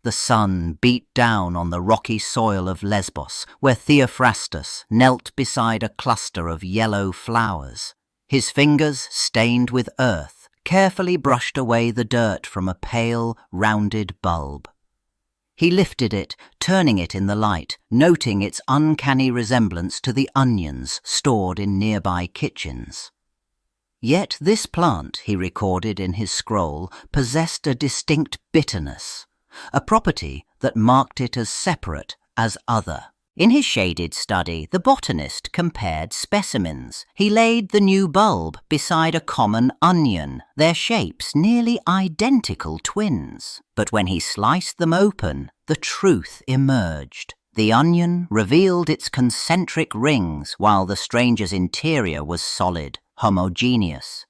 The sun beat down on the rocky soil of Lesbos, where Theophrastus knelt beside a cluster of yellow flowers. His fingers, stained with earth, carefully brushed away the dirt from a pale, rounded bulb. He lifted it, turning it in the light, noting its uncanny resemblance to the onions stored in nearby kitchens. Yet this plant, he recorded in his scroll, possessed a distinct bitterness, a property that marked it as separate, as other. In his shaded study, the botanist compared specimens. He laid the new bulb beside a common onion, their shapes nearly identical twins. But when he sliced them open, the truth emerged. The onion revealed its concentric rings, while the stranger's interior was solid, homogeneous.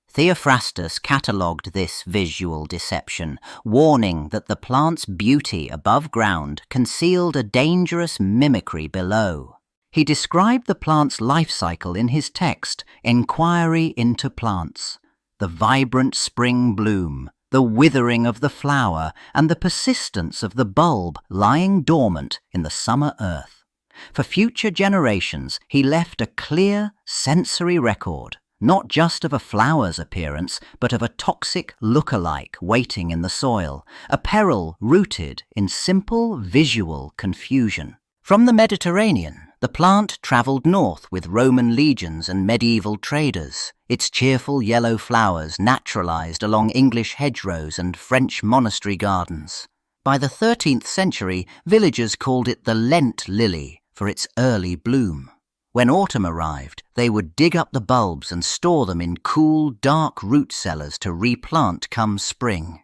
Theophrastus catalogued this visual deception, warning that the plant's beauty above ground concealed a dangerous mimicry below. He described the plant's life cycle in his text, Inquiry into Plants: the vibrant spring bloom, the withering of the flower, and the persistence of the bulb lying dormant in the summer earth. For future generations, he left a clear, sensory record, not just of a flower's appearance, but of a toxic look-alike waiting in the soil, a peril rooted in simple visual confusion. From the Mediterranean, the plant travelled north with Roman legions and medieval traders, its cheerful yellow flowers naturalised along English hedgerows and French monastery gardens. By the 13th century, villagers called it the Lent lily for its early bloom. When autumn arrived, they would dig up the bulbs and store them in cool, dark root cellars to replant come spring.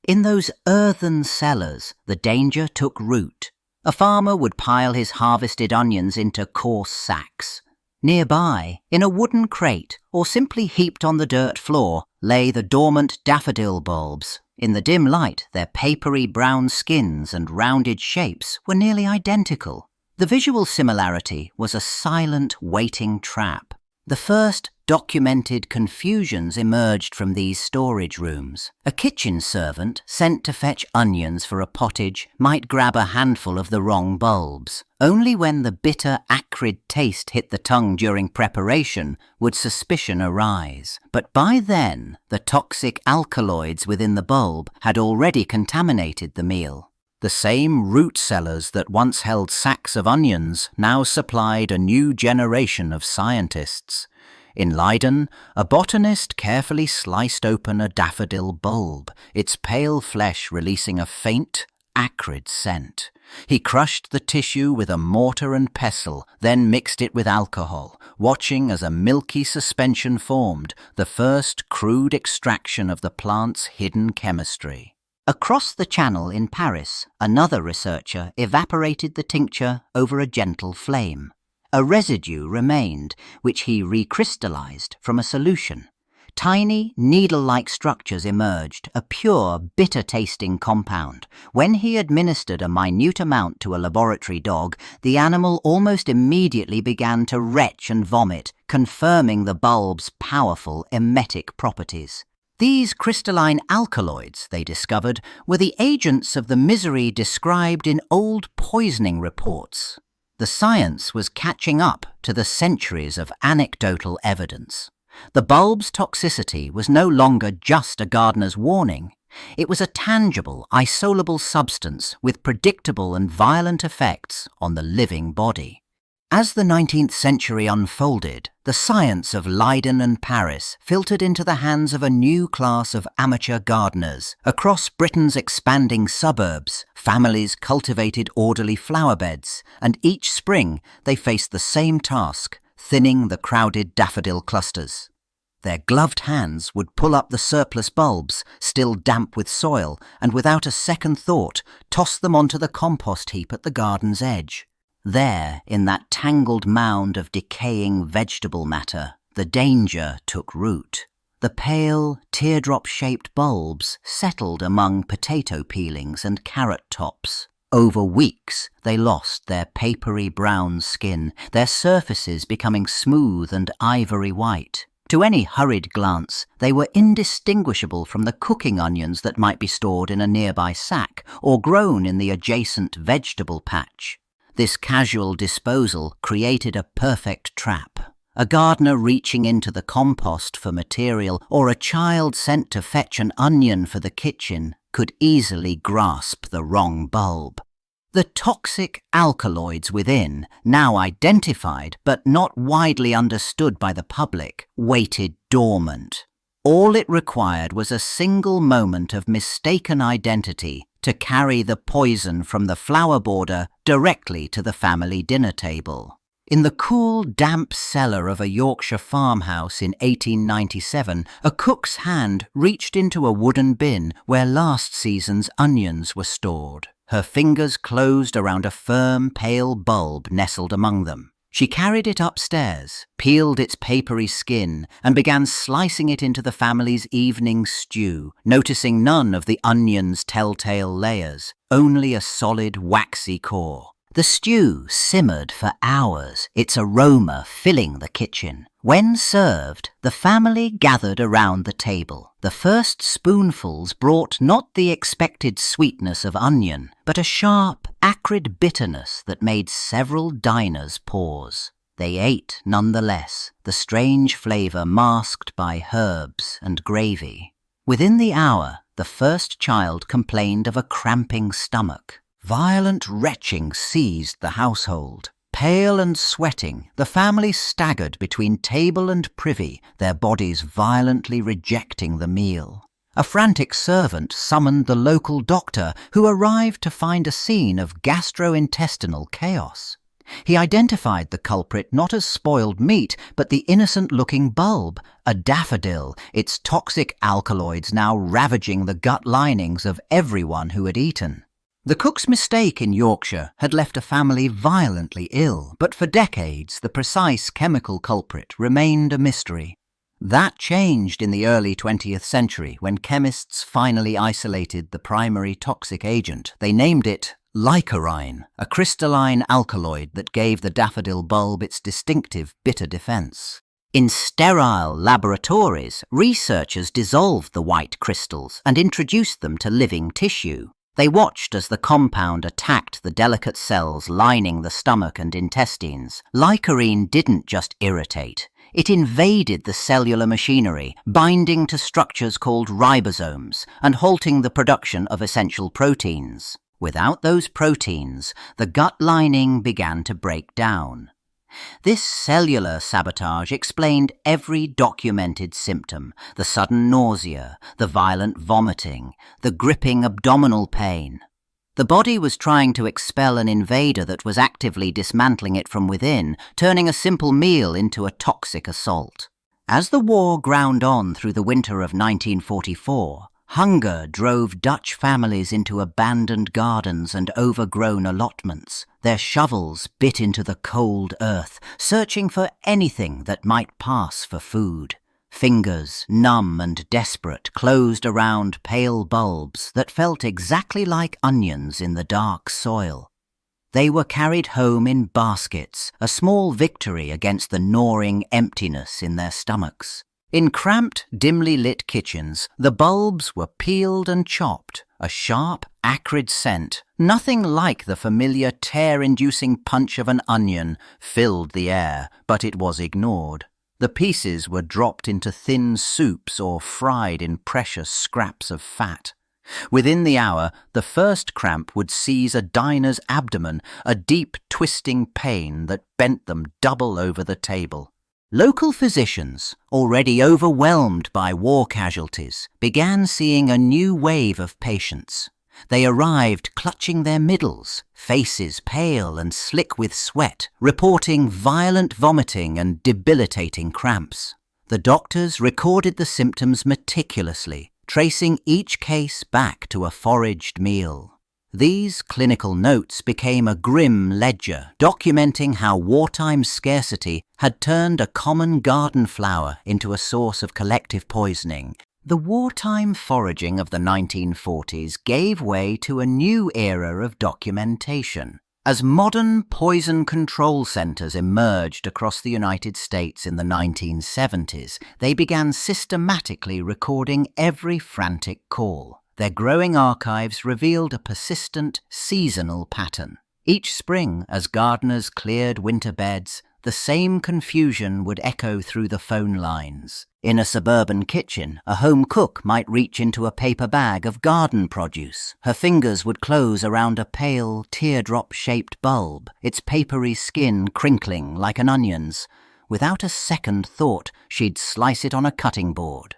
In those earthen cellars, the danger took root. A farmer would pile his harvested onions into coarse sacks. Nearby, in a wooden crate, or simply heaped on the dirt floor, lay the dormant daffodil bulbs. In the dim light, their papery brown skins and rounded shapes were nearly identical. The visual similarity was a silent, waiting trap. The first documented confusions emerged from these storage rooms. A kitchen servant sent to fetch onions for a pottage might grab a handful of the wrong bulbs. Only when the bitter, acrid taste hit the tongue during preparation would suspicion arise. But by then, the toxic alkaloids within the bulb had already contaminated the meal. The same root cellars that once held sacks of onions now supplied a new generation of scientists. In Leiden, a botanist carefully sliced open a daffodil bulb, its pale flesh releasing a faint, acrid scent. He crushed the tissue with a mortar and pestle, then mixed it with alcohol, watching as a milky suspension formed, the first crude extraction of the plant's hidden chemistry. Across the channel in Paris, another researcher evaporated the tincture over a gentle flame. A residue remained, which he recrystallized from a solution. Tiny, needle-like structures emerged, a pure, bitter-tasting compound. When he administered a minute amount to a laboratory dog, the animal almost immediately began to retch and vomit, confirming the bulb's powerful emetic properties. These crystalline alkaloids, they discovered, were the agents of the misery described in old poisoning reports. The science was catching up to the centuries of anecdotal evidence. The bulb's toxicity was no longer just a gardener's warning. It was a tangible, isolable substance with predictable and violent effects on the living body. As the 19th century unfolded, the science of Leiden and Paris filtered into the hands of a new class of amateur gardeners. Across Britain's expanding suburbs, families cultivated orderly flower beds, and each spring they faced the same task, thinning the crowded daffodil clusters. Their gloved hands would pull up the surplus bulbs, still damp with soil, and without a second thought, toss them onto the compost heap at the garden's edge. There, in that tangled mound of decaying vegetable matter, the danger took root. The pale, teardrop-shaped bulbs settled among potato peelings and carrot tops. Over weeks, they lost their papery brown skin, their surfaces becoming smooth and ivory white. To any hurried glance, they were indistinguishable from the cooking onions that might be stored in a nearby sack or grown in the adjacent vegetable patch. This casual disposal created a perfect trap. A gardener reaching into the compost for material or a child sent to fetch an onion for the kitchen could easily grasp the wrong bulb. The toxic alkaloids within, now identified but not widely understood by the public, waited dormant. All it required was a single moment of mistaken identity to carry the poison from the flower border directly to the family dinner table. In the cool, damp cellar of a Yorkshire farmhouse in 1897, a cook's hand reached into a wooden bin where last season's onions were stored. Her fingers closed around a firm, pale bulb nestled among them. She carried it upstairs, peeled its papery skin, and began slicing it into the family's evening stew, noticing none of the onion's telltale layers, only a solid, waxy core. The stew simmered for hours, its aroma filling the kitchen. When served, the family gathered around the table. The first spoonfuls brought not the expected sweetness of onion, but a sharp, acrid bitterness that made several diners pause. They ate nonetheless, the strange flavour masked by herbs and gravy. Within the hour, the first child complained of a cramping stomach. Violent retching seized the household. Pale and sweating, the family staggered between table and privy, their bodies violently rejecting the meal. A frantic servant summoned the local doctor, who arrived to find a scene of gastrointestinal chaos. He identified the culprit not as spoiled meat, but the innocent-looking bulb, a daffodil, its toxic alkaloids now ravaging the gut linings of everyone who had eaten. The cook's mistake in Yorkshire had left a family violently ill, but for decades the precise chemical culprit remained a mystery. That changed in the early 20th century when chemists finally isolated the primary toxic agent. They named it lycorine, a crystalline alkaloid that gave the daffodil bulb its distinctive bitter defense. In sterile laboratories, researchers dissolved the white crystals and introduced them to living tissue. They watched as the compound attacked the delicate cells lining the stomach and intestines. Lycorine didn't just irritate. It invaded the cellular machinery, binding to structures called ribosomes and halting the production of essential proteins. Without those proteins, the gut lining began to break down. This cellular sabotage explained every documented symptom: the sudden nausea, the violent vomiting, the gripping abdominal pain. The body was trying to expel an invader that was actively dismantling it from within, turning a simple meal into a toxic assault. As the war ground on through the winter of 1944, hunger drove Dutch families into abandoned gardens and overgrown allotments. Their shovels bit into the cold earth, searching for anything that might pass for food. Fingers, numb and desperate, closed around pale bulbs that felt exactly like onions in the dark soil. They were carried home in baskets, a small victory against the gnawing emptiness in their stomachs. In cramped, dimly lit kitchens, the bulbs were peeled and chopped. A sharp, acrid scent, nothing like the familiar tear-inducing punch of an onion, filled the air, but it was ignored. The pieces were dropped into thin soups or fried in precious scraps of fat. Within the hour, the first cramp would seize a diner's abdomen, a deep, twisting pain that bent them double over the table. Local physicians, already overwhelmed by war casualties, began seeing a new wave of patients. They arrived clutching their middles, faces pale and slick with sweat, reporting violent vomiting and debilitating cramps. The doctors recorded the symptoms meticulously, tracing each case back to a foraged meal. These clinical notes became a grim ledger, documenting how wartime scarcity had turned a common garden flower into a source of collective poisoning. The wartime foraging of the 1940s gave way to a new era of documentation. As modern poison control centers emerged across the United States in the 1970s, they began systematically recording every frantic call. Their growing archives revealed a persistent, seasonal pattern. Each spring, as gardeners cleared winter beds, the same confusion would echo through the phone lines. In a suburban kitchen, a home cook might reach into a paper bag of garden produce. Her fingers would close around a pale, teardrop-shaped bulb, its papery skin crinkling like an onion's. Without a second thought, she'd slice it on a cutting board.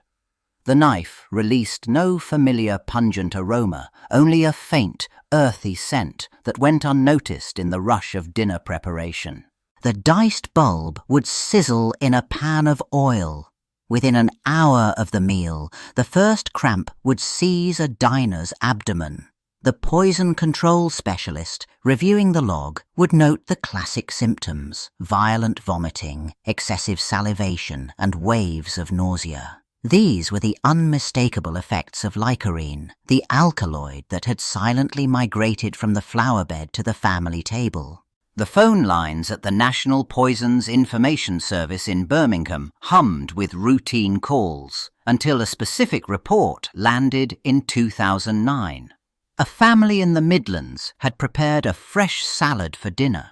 The knife released no familiar pungent aroma, only a faint, earthy scent that went unnoticed in the rush of dinner preparation. The diced bulb would sizzle in a pan of oil. Within an hour of the meal, the first cramp would seize a diner's abdomen. The poison control specialist, reviewing the log, would note the classic symptoms: violent vomiting, excessive salivation, and waves of nausea. These were the unmistakable effects of lycorine, the alkaloid that had silently migrated from the flower bed to the family table. The phone lines at the National Poisons Information Service in Birmingham hummed with routine calls until a specific report landed in 2009. A family in the Midlands had prepared a fresh salad for dinner.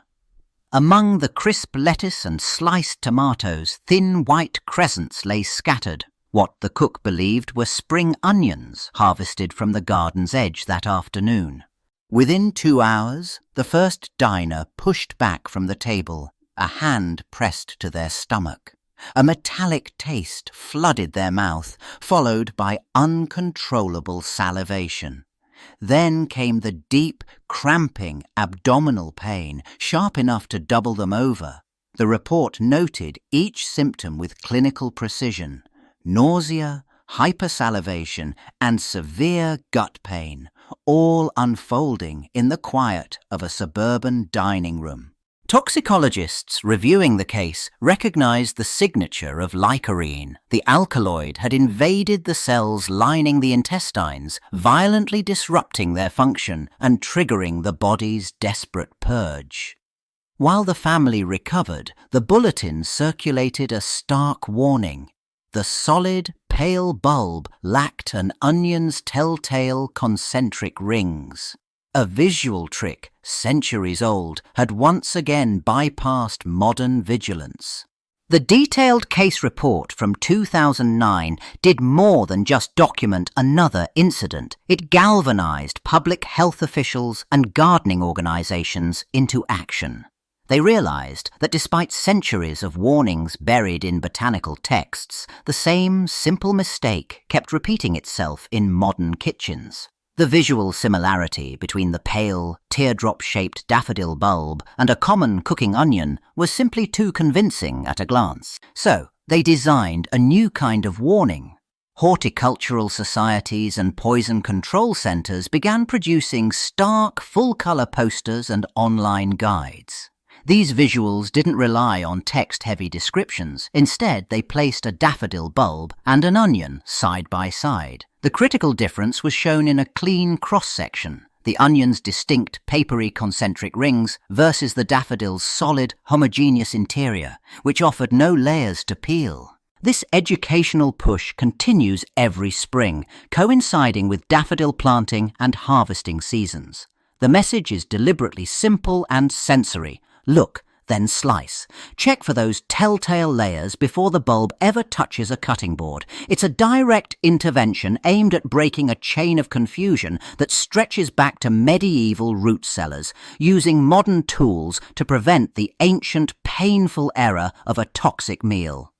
Among the crisp lettuce and sliced tomatoes, thin white crescents lay scattered. What the cook believed were spring onions harvested from the garden's edge that afternoon. Within 2 hours, the first diner pushed back from the table, a hand pressed to their stomach. A metallic taste flooded their mouth, followed by uncontrollable salivation. Then came the deep, cramping abdominal pain, sharp enough to double them over. The report noted each symptom with clinical precision: nausea, hypersalivation, and severe gut pain, all unfolding in the quiet of a suburban dining room. Toxicologists reviewing the case recognized the signature of lycorine. The alkaloid had invaded the cells lining the intestines, violently disrupting their function and triggering the body's desperate purge. While the family recovered, the bulletin circulated a stark warning. The solid, pale bulb lacked an onion's telltale concentric rings. A visual trick, centuries old, had once again bypassed modern vigilance. The detailed case report from 2009 did more than just document another incident. It galvanized public health officials and gardening organizations into action. They realized that despite centuries of warnings buried in botanical texts, the same simple mistake kept repeating itself in modern kitchens. The visual similarity between the pale, teardrop-shaped daffodil bulb and a common cooking onion was simply too convincing at a glance. So, they designed a new kind of warning. Horticultural societies and poison control centers began producing stark, full-color posters and online guides. These visuals didn't rely on text-heavy descriptions. Instead, they placed a daffodil bulb and an onion side by side. The critical difference was shown in a clean cross-section: the onion's distinct papery concentric rings versus the daffodil's solid, homogeneous interior, which offered no layers to peel. This educational push continues every spring, coinciding with daffodil planting and harvesting seasons. The message is deliberately simple and sensory. Look, then slice. Check for those telltale layers before the bulb ever touches a cutting board. It's a direct intervention aimed at breaking a chain of confusion that stretches back to medieval root cellars, using modern tools to prevent the ancient, painful error of a toxic meal.